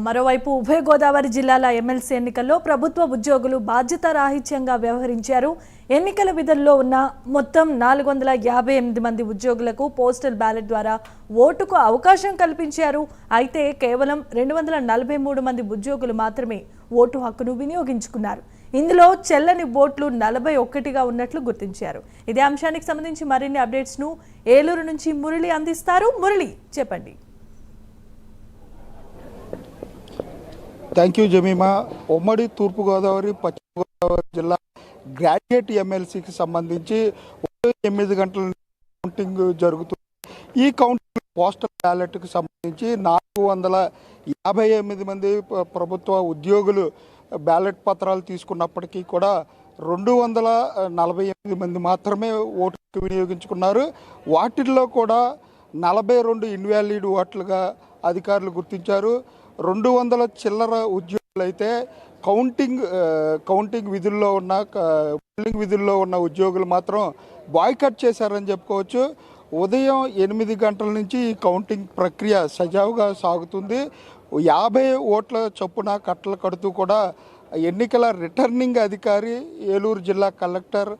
మరోవైపు ఉభయ గోదావరి జిల్లాల ఎమ్మెల్సీ ఎన్నికల్లో ప్రభుత్వ ఉద్యోగులు బాధ్యతారాహిత్యంగా వ్యవహరించారు. ఎన్నికల విధుల్లో ఉన్న మొత్తం 458 మంది ఉద్యోగులకు పోస్టల్ బ్యాలెట్ ద్వారా ఓటుకు అవకాశం కల్పించారు. అయితే కేవలం 243 మంది ఉద్యోగులు మాత్రమే ఓటు హక్కును వినియోగించుకున్నారు. ఇందులో చెల్లని ఓట్లు 41గా ఉన్నట్లు గుర్తించారు. ఇదే అంశానికి సంబంధించి మరిన్ని అప్డేట్స్ ను ఏలూరు నుంచి మురళి అందిస్తారు. మురళి, చెప్పండి. Thank you Jemimah. ఉమ్మడి తూర్పుగోదావరి పశ్చిమ గోదావరి జిల్లా గ్రాడ్యుయేట్ ఎమ్మెల్సీకి సంబంధించి 8 గంటల కౌంటింగ్ జరుగుతుంది. ఈ కౌంటింగ్ పోస్టల్ బ్యాలెట్కి సంబంధించి 458 మంది ప్రభుత్వ ఉద్యోగులు బ్యాలెట్ పత్రాలు తీసుకున్నప్పటికీ కూడా 248 మంది మాత్రమే ఓటుకు వినియోగించుకున్నారు. వాటిల్లో కూడా 42 ఇన్వాలిడ్ ఓట్లుగా అధికారులు గుర్తించారు. 200 చిల్లర ఉద్యోగులు అయితే కౌంటింగ్ విధుల్లో ఉన్న పోలింగ్ విధుల్లో ఉన్న ఉద్యోగులు మాత్రం బాయ్కట్ చేశారని చెప్పుకోవచ్చు. ఉదయం 8 గంటల నుంచి ఈ కౌంటింగ్ ప్రక్రియ సజావుగా సాగుతుంది. 50 ఓట్ల చొప్పున కట్టలు కడుతూ కూడా ఎన్నికల రిటర్నింగ్ అధికారి ఏలూరు జిల్లా కలెక్టర్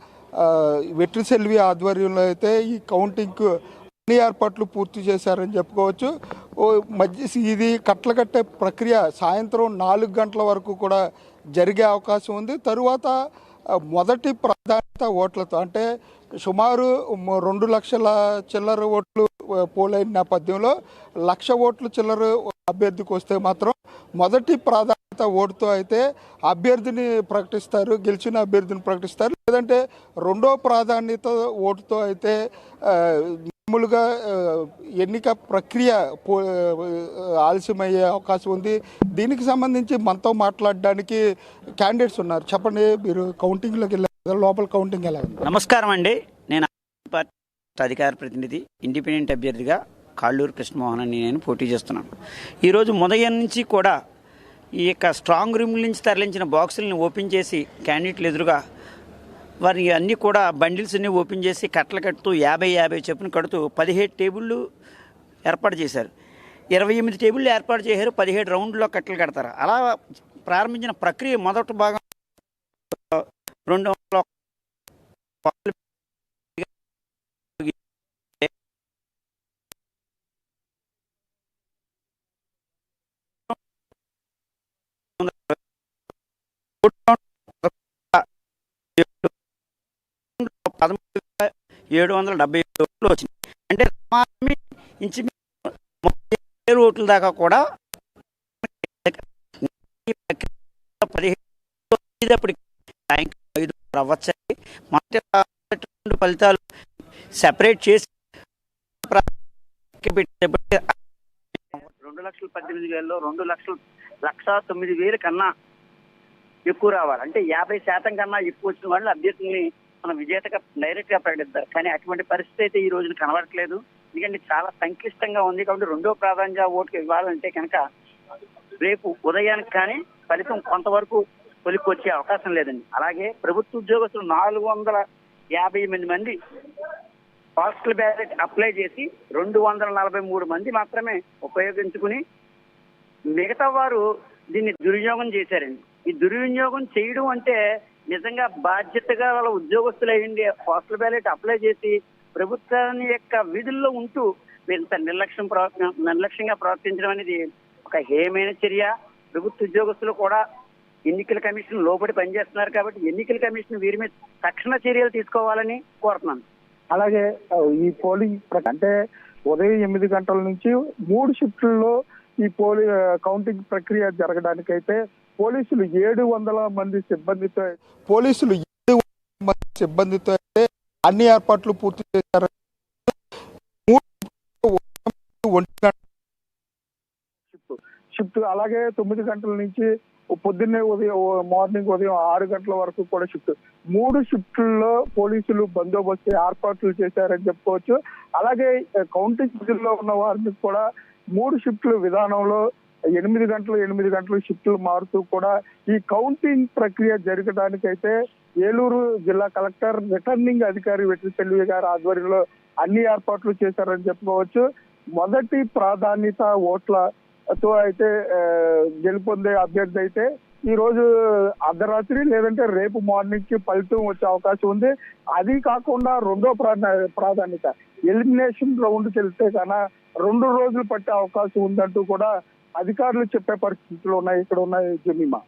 వెట్రిసెల్వి ఆధ్వర్యంలో అయితే ఈ కౌంటింగ్కు అన్ని ఏర్పాట్లు పూర్తి చేశారని చెప్పుకోవచ్చు. ఇది కట్టలు కట్టే ప్రక్రియ సాయంత్రం 4 గంటల వరకు కూడా జరిగే అవకాశం ఉంది. తరువాత మొదటి ప్రాధాన్యత ఓట్లతో అంటే సుమారు 2 లక్షల చిల్లర ఓట్లు పోలైన నేపథ్యంలో 1,00,000 ఓట్లు చిల్లర అభ్యర్థికి వస్తే మాత్రం మొదటి ప్రాధాన్యత ఓటుతో అయితే అభ్యర్థిని ప్రకటిస్తారు, గెలిచిన అభ్యర్థిని ప్రకటిస్తారు. లేదంటే రెండో ప్రాధాన్యత ఓటుతో అయితే మామూలుగా ఎన్నిక ప్రక్రియ ఆలస్యమయ్యే అవకాశం ఉంది. దీనికి సంబంధించి మనతో మాట్లాడడానికి క్యాండిడేట్స్ ఉన్నారు. చెప్పండి, మీరు కౌంటింగ్లోకి వెళ్ళారు, లోపల కౌంటింగ్ ఎలా ఉంది? నమస్కారం అండి. నేను పార్టీ అధికార ప్రతినిధి ఇండిపెండెంట్ అభ్యర్థిగా కాళ్ళూరు కృష్ణమోహన్ అని నేను పోటీ చేస్తున్నాను. ఈరోజు ఉదయం నుంచి కూడా ఈ యొక్క స్ట్రాంగ్ రూమ్ నుంచి తరలించిన బాక్సులను ఓపెన్ చేసి క్యాండిడేట్లు ఎదురుగా వారి అన్నీ కూడా బండిల్స్ అన్నీ ఓపెన్ చేసి కట్టలు కడుతూ 50 చొప్పున కడుతూ 17 టేబుళ్ళు ఏర్పాటు చేశారు. 28 టేబుళ్ళు ఏర్పాటు చేశారు. 17 రౌండ్లో కట్టలు కడతారు. అలా ప్రారంభించిన ప్రక్రియ మొదటి భాగం 200 770 ఓట్లు వచ్చింది. అంటే ఇంచుమించు ఓట్ల దాకా కూడా 15 అవ్వచ్చండి. మొదటి ఫలితాలు సెపరేట్ చేసి 2,18,000లో 2,09,000 కన్నా ఎక్కువ రావాలి. అంటే 50% కన్నా ఎక్కువ వచ్చిన వాళ్ళు అభ్యర్థిని మన విజేతగా డైరెక్ట్ గా ప్రకటిస్తారు. కానీ అటువంటి పరిస్థితి అయితే ఈ రోజున కనబడట్లేదు. ఎందుకంటే చాలా సంక్లిష్టంగా ఉంది. కాబట్టి రెండో ప్రాధాన్యత ఓటుకు ఇవ్వాలంటే కనుక రేపు ఉదయానికి కానీ ఫలితం కొంతవరకు కొలిక్కి వచ్చే అవకాశం లేదండి. అలాగే ప్రభుత్వ ఉద్యోగస్తులు 458 మంది పోస్టల్ బ్యాలెట్ అప్లై చేసి 243 మంది మాత్రమే ఉపయోగించుకుని మిగతా వారు దీన్ని దుర్వినియోగం చేశారండి. ఈ దుర్వినియోగం చేయడం అంటే నిజంగా బాధ్యతగా వాళ్ళ ఉద్యోగస్తులు అయ్యింది పోస్టల్ బ్యాలెట్ అప్లై చేసి ప్రభుత్వాన్ని యొక్క విధుల్లో ఉంటూ ఇంత నిర్లక్ష్యంగా ప్రవర్తించడం అనేది ఒక హేయమైన చర్య. ప్రభుత్వ ఉద్యోగస్తులు కూడా ఎన్నికల కమిషన్ లోబడి పనిచేస్తున్నారు. కాబట్టి ఎన్నికల కమిషన్ వీరి మీద తక్షణ చర్యలు తీసుకోవాలని కోరుతున్నాను. అలాగే ఈ పోలింగ్ అంటే ఉదయం 8 గంటల నుంచి 3 షిఫ్ట్లలో ఈ కౌంటింగ్ ప్రక్రియ జరగడానికైతే పోలీసులు 700 మంది సిబ్బందితో అయితే అన్ని ఏర్పాట్లు పూర్తి చేశారు. షిఫ్ట్ అలాగే 9 గంటల నుంచి పొద్దున్నే మార్నింగ్ ఉదయం 6 గంటల వరకు కూడా షిఫ్ట్. 3 షిఫ్ట్లలో పోలీసులు బందోబస్తు ఏర్పాట్లు చేశారని చెప్పుకోవచ్చు. అలాగే కౌంటింగ్ విధుల్లో ఉన్న వారిని కూడా 3 షిఫ్ట్ల విధానంలో 8 గంటలు షిఫ్ట్లు మారుతూ కూడా ఈ కౌంటింగ్ ప్రక్రియ జరగడానికైతే ఏలూరు జిల్లా కలెక్టర్ రిటర్నింగ్ అధికారి వెట్రిసెల్వి గారి ఆధ్వర్యంలో అన్ని ఏర్పాట్లు చేశారని చెప్పుకోవచ్చు. మొదటి ప్రాధాన్యత ఓట్ల తో అయితే గెలుపొందే అభ్యర్థి అయితే ఈ రోజు అర్ధరాత్రి లేదంటే రేపు మార్నింగ్ కి ఫలితం వచ్చే అవకాశం ఉంది. అది కాకుండా రెండో ప్రాధాన్యత ఎలిమినేషన్ రౌండ్ వెళ్తే కన్నా 2 రోజులు పట్టే అవకాశం ఉందంటూ కూడా అధికారులు చెప్పే పరిస్థితులు ఉన్నాయి. ఇక్కడ ఉన్నాయి Jemimah.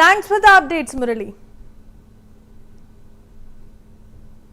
Thanks for the updates Murali.